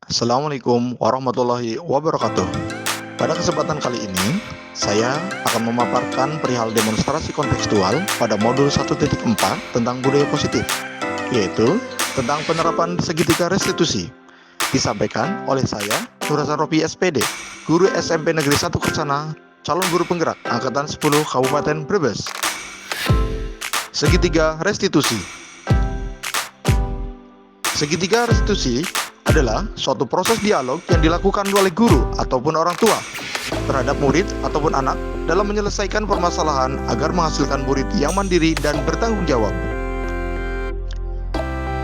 Assalamualaikum warahmatullahi wabarakatuh. Pada kesempatan kali ini, saya akan memaparkan perihal demonstrasi kontekstual pada modul 1.4 tentang budaya positif, yaitu tentang penerapan segitiga restitusi. Disampaikan oleh saya, Nur Hasan Ropi SPD, guru SMP Negeri 1 Kersana, calon guru penggerak Angkatan 10 Kabupaten Brebes. Segitiga restitusi. Segitiga restitusi adalah suatu proses dialog yang dilakukan oleh guru ataupun orang tua terhadap murid ataupun anak dalam menyelesaikan permasalahan agar menghasilkan murid yang mandiri dan bertanggung jawab.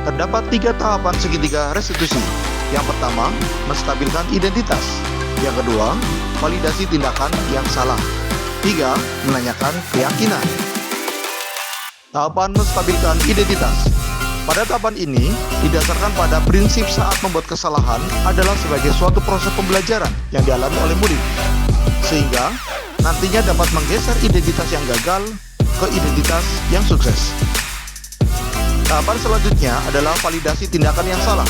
Terdapat 3 tahapan segitiga restitusi. Yang pertama, menstabilkan identitas. Yang kedua, validasi tindakan yang salah. 3, menanyakan keyakinan. Tahapan menstabilkan identitas. Pada tahapan ini, didasarkan pada prinsip saat membuat kesalahan adalah sebagai suatu proses pembelajaran yang dialami oleh murid, sehingga nantinya dapat menggeser identitas yang gagal ke identitas yang sukses. Tahapan selanjutnya adalah validasi tindakan yang salah.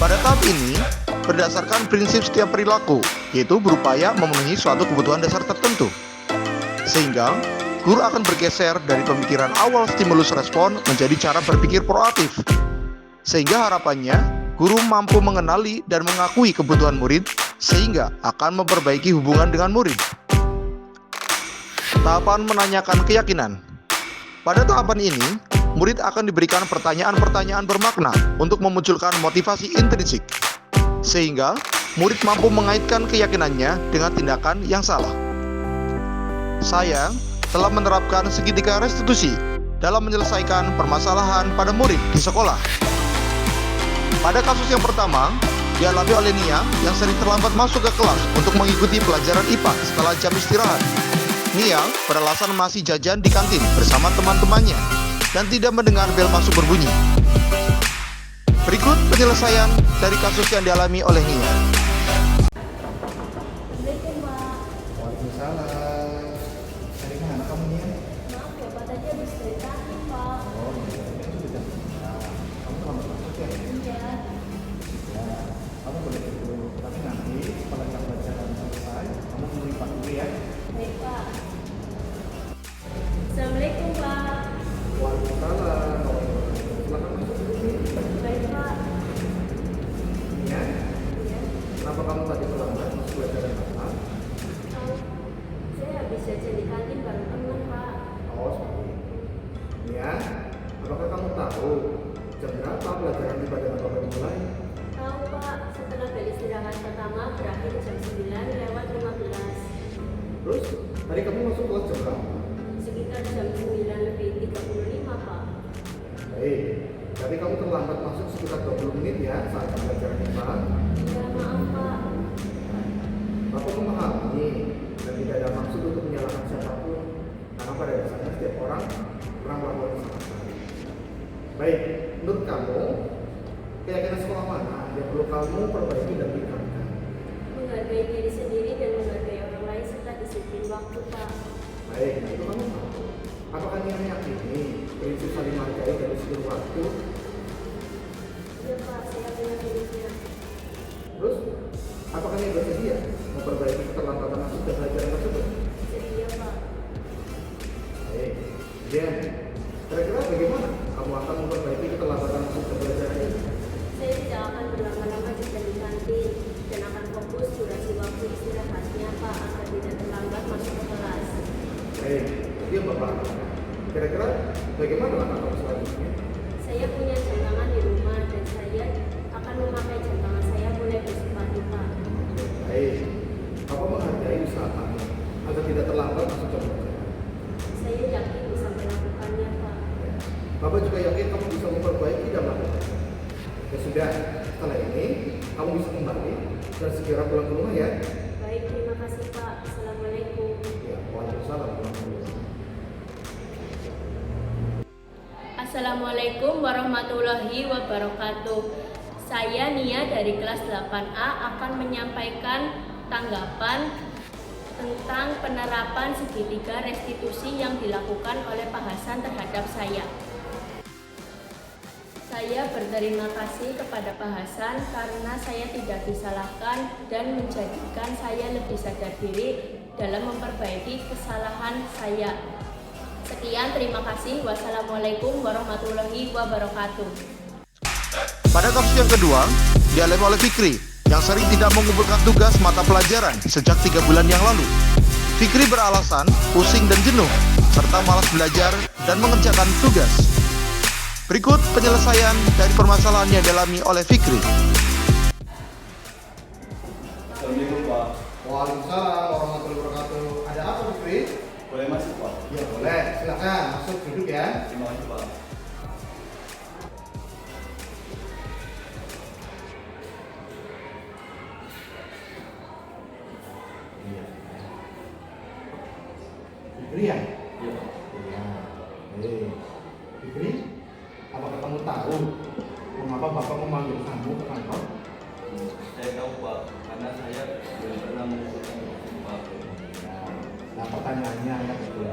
Pada tahap ini, berdasarkan prinsip setiap perilaku, yaitu berupaya memenuhi suatu kebutuhan dasar tertentu, sehingga guru akan bergeser dari pemikiran awal stimulus respon menjadi cara berpikir proaktif. Sehingga harapannya, guru mampu mengenali dan mengakui kebutuhan murid sehingga akan memperbaiki hubungan dengan murid. Tahapan menanyakan keyakinan. Pada tahapan ini, murid akan diberikan pertanyaan-pertanyaan bermakna untuk memunculkan motivasi intrinsik. Sehingga murid mampu mengaitkan keyakinannya dengan tindakan yang salah. Saya telah menerapkan segitiga restitusi dalam menyelesaikan permasalahan pada murid di sekolah. Pada kasus yang pertama, dialami oleh Nia yang sering terlambat masuk ke kelas untuk mengikuti pelajaran IPA setelah jam istirahat. Nia beralasan masih jajan di kantin bersama teman-temannya dan tidak mendengar bel masuk berbunyi. Berikut penyelesaian dari kasus yang dialami oleh Nia. Waalaikumsalam. Dari mana kamu nih? Maaf ya Pak, tadi habis dari kantin Pak. Oh iya, itu sudah jam 9. Kamu selamat masuk ya? Iya. Ya, kamu boleh dulu. Tapi nanti setelah jam pelajaran selesai, kamu menemui Pak dulu ya. Baik Pak. Assalamualaikum Pak. Waalaikumsalam. Silakan masuk dulu nih. Baik Pak. Ya, Iya. kenapa kamu tadi terlambat masuk pelajaran apa? Oh, saya habis jajan di kantin bareng teman Pak. Oh, seperti itu. Ya, apakah kamu tahu jam berapa pelajaran IPA dengan Bapak dimulai? Tahu Pak, setelah bel istirahat pertama berakhir jam 9:15. Terus, tadi kamu masuk kelas jam berapa? Sekitar jam 9:35 Pak. Baik, tapi kamu terlambat masuk sekitar 20 menit ya saat pelajaran IPA. Ya maaf Pak. Bapak memahami dan tidak ada maksud untuk menyalahkan siapapun, karena pada dasarnya setiap orang pernah melakukan kesalahan. Baik, menurut kamu, keyakinan sekolah mana yang perlu kamu perbaiki dan tingkatkan? Menghargai diri sendiri dan menghargai orang lain serta disiplin waktu Pak. Baik, nah itu kamu tahu. Apakah Nia meyakini prinsip saling menghargai dan disiplin waktu? Iya Pak, saya punya prinsip. Terus, apakah Nia bersedia memperbaiki keterlambatan masuk dan pelajaran tersebut? Sedia Pak. Baik, Jen, kira-kira bagaimana kamu akan memperbaiki keterlambatan masuk dan pelajaran ini? Saya tidak akan berlama-lama jajan di kantin dan akan fokus durasi waktu istirahatnya Pak agar tidak terlambat masuk ke kelas. Baik, dia Bapak. Kira-kira bagaimana langkah kamu selanjutnya? Saya punya jam tangan di rumah dan saya akan memakai jam tangan saya mulai besok pagi Pak. Baik, Bapak menghargai usaha kamu agar tidak terlambat masuk jam pelajaran. Saya yakin bisa melakukannya Pak. Bapak juga yakin kamu bisa memperbaiki dan melakukannya. Ya sudah, setelah ini kamu bisa kembali dan segera pulang ke rumah ya. Baik, terima kasih Pak. Assalamualaikum. Ya, waalaikumsalam warahmatullahi wabarakatuh. Assalamualaikum warahmatullahi wabarakatuh. Saya Nia dari kelas 8A akan menyampaikan tanggapan tentang penerapan segitiga restitusi yang dilakukan oleh Pak Hasan terhadap saya. Saya berterima kasih kepada Pak Hasan karena saya tidak disalahkan dan menjadikan saya lebih sadar diri dalam memperbaiki kesalahan saya. Sekian, terima kasih. Wassalamualaikum warahmatullahi wabarakatuh. Pada kasus yang kedua, dialami oleh Fikri yang sering tidak mengumpulkan tugas mata pelajaran sejak 3 bulan yang lalu. Fikri beralasan pusing dan jenuh, serta malas belajar dan mengerjakan tugas. Berikut penyelesaian dari permasalahan yang dialami oleh Fikri. Assalamualaikum Pak. Waalaikumsalam warahmatullahi wabarakatuh. Ada apa, Fikri? Boleh masuk Pak? Ya boleh, silakan masuk duduk ya. Terima kasih Pak. Fikri ya? Iya Pak. Ya. Fikri, apakah kamu tahu mengapa Bapak memanggil kamu ke kantor? Saya tahu Pak, karena saya belum pernah mengumpulkan tugas Pak. Nah, pertanyaannya ya betul.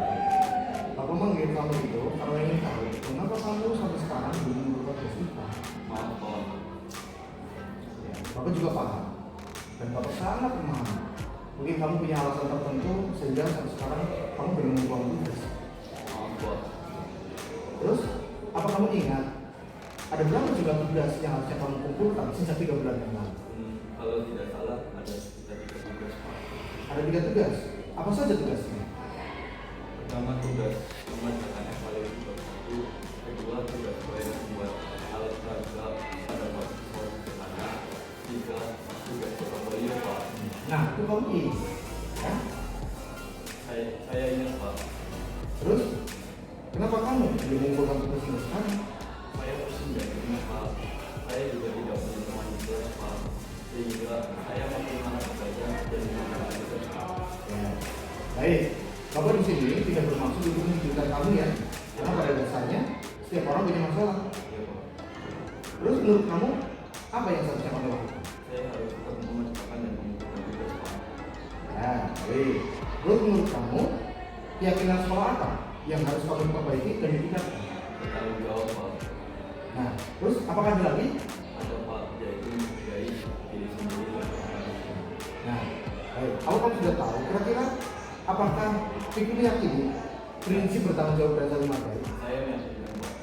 Bapak memanggil kamu itu karena ingin tahu mengapa kamu sampai sekarang belum mengumpulkan tugas Pak. Maaf Pak. Ya, Bapak juga paham dan Bapak sangat memahami. Mungkin kamu punya alasan tertentu sehingga sampai sekarang kamu belum mengumpulkan tugas. Maaf Pak. Terus, apa kamu ingat ada berapa jumlah tugas yang harusnya kamu kumpulkan sejak 3 bulan yang lalu? Kalau tidak salah ada sekitar 3 tugas Pak. Ada 3 tugas. Apa saja tugasnya? Pertama tugas membacakan evaluasi bab 1, kedua tugas proyek membuat alat peraga pada bab sederhana, 3 tugas portofolio Pak. Nah, itu kamu ingat, ya? Saya ingat Pak. Terus, kenapa kamu belum mengumpulkan tugas ini sekarang? Saya pusing dan jenuh Pak. Saya juga tidak punya teman di kelas Pak. Sehingga saya makin malas belajar dan mengumpulkan tugas Pak. Ya. Baik, Bapak di sini tidak bermaksud untuk menunjukkan kamu ya, karena pada dasarnya setiap orang punya masalah. Ya Pak. Terus menurut kamu apa yang seharusnya kamu lakukan? Saya harus tetap memenangkan dan mengumpulkan tugas Pak. Ya, baik. Terus menurut kamu keyakinan sekolah apa yang harus kamu perbaiki dan ditingkatkan? Bertanggung jawab Pak. Nah, terus apakah ada lagi? Ada Pak, yaitu menghargai diri sendiri dan orang lain. Nah, baik. Kamu sudah tahu kira-kira apakah Fikri meyakini prinsip bertanggung jawab dan saling menghargai? Saya meyakinkan Pak.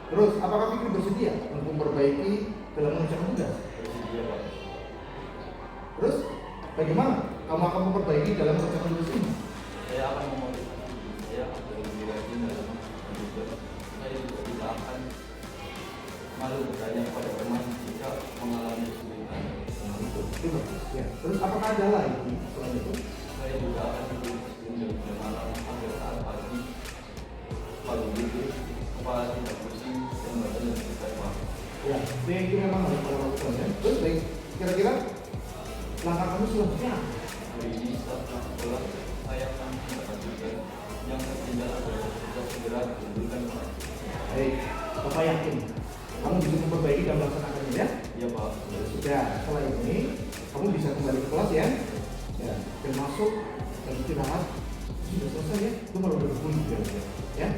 Terus, apakah Fikri bersedia untuk memperbaiki dalam mengerjakan tugas? Bersedia Pak. Terus, bagaimana kamu akan memperbaiki dalam mengerjakan tugas ini? Saya akan memotivasi diri saya agar lebih rajin dalam mengerjakan tugas. Saya juga tidak akan malu bertanya kepada teman jika mengalami kesulitan. Nah, itu bagus. Ya. Terus, apakah ada lagi selain itu? Saya juga akan tidur sebelum jam malam agar saat pagi kalau tidur kepala tidak pusing dan badan lebih segar Pak. Ya, itu memang harus kamu lakukan ya. Terus, baik. Kira-kira langkah kamu selanjutnya apa? Hari ini setelah sekolah saya akan mendapat tugas yang tertinggal agar bisa segera dikumpulkan Pak. Baik, Bapak yakin kamu bisa memperbaiki dan melaksanakannya ya? Iya Pak. Ya sudah, setelah ini kamu bisa kembali ke kelas ya. Ya, dan masuk dan istirahat. Sudah selesai ya, itu malah udah berbunyi ya.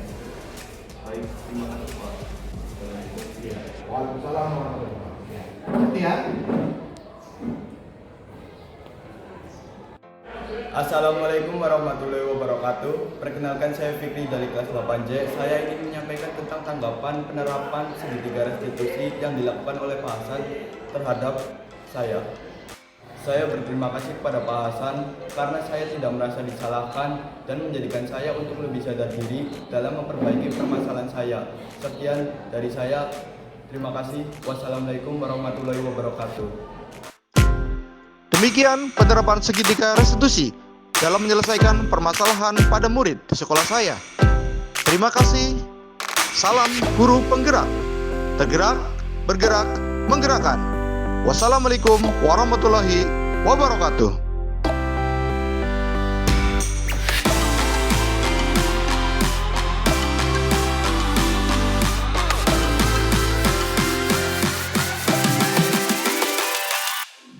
Baik, terima kasih Pak. Assalamualaikum. Ya. Waalaikumsalam warahmatullahi wabarakatuh. Ya. Hati ya. Assalamualaikum warahmatullahi wabarakatuh. Perkenalkan, saya Fikri dari kelas 8J. Saya ingin menyampaikan tentang tanggapan penerapan segitiga restitusi yang dilakukan oleh Pak Hasan terhadap saya. Saya berterima kasih kepada Pak Hasan karena saya tidak merasa disalahkan dan menjadikan saya untuk lebih sadar diri dalam memperbaiki permasalahan saya. Sekian dari saya. Terima kasih. Wassalamualaikum warahmatullahi wabarakatuh. Demikian penerapan segitiga restitusi dalam menyelesaikan permasalahan pada murid di sekolah saya. Terima kasih. Salam guru penggerak. Tergerak, bergerak, menggerakkan. Wassalamualaikum warahmatullahi wabarakatuh.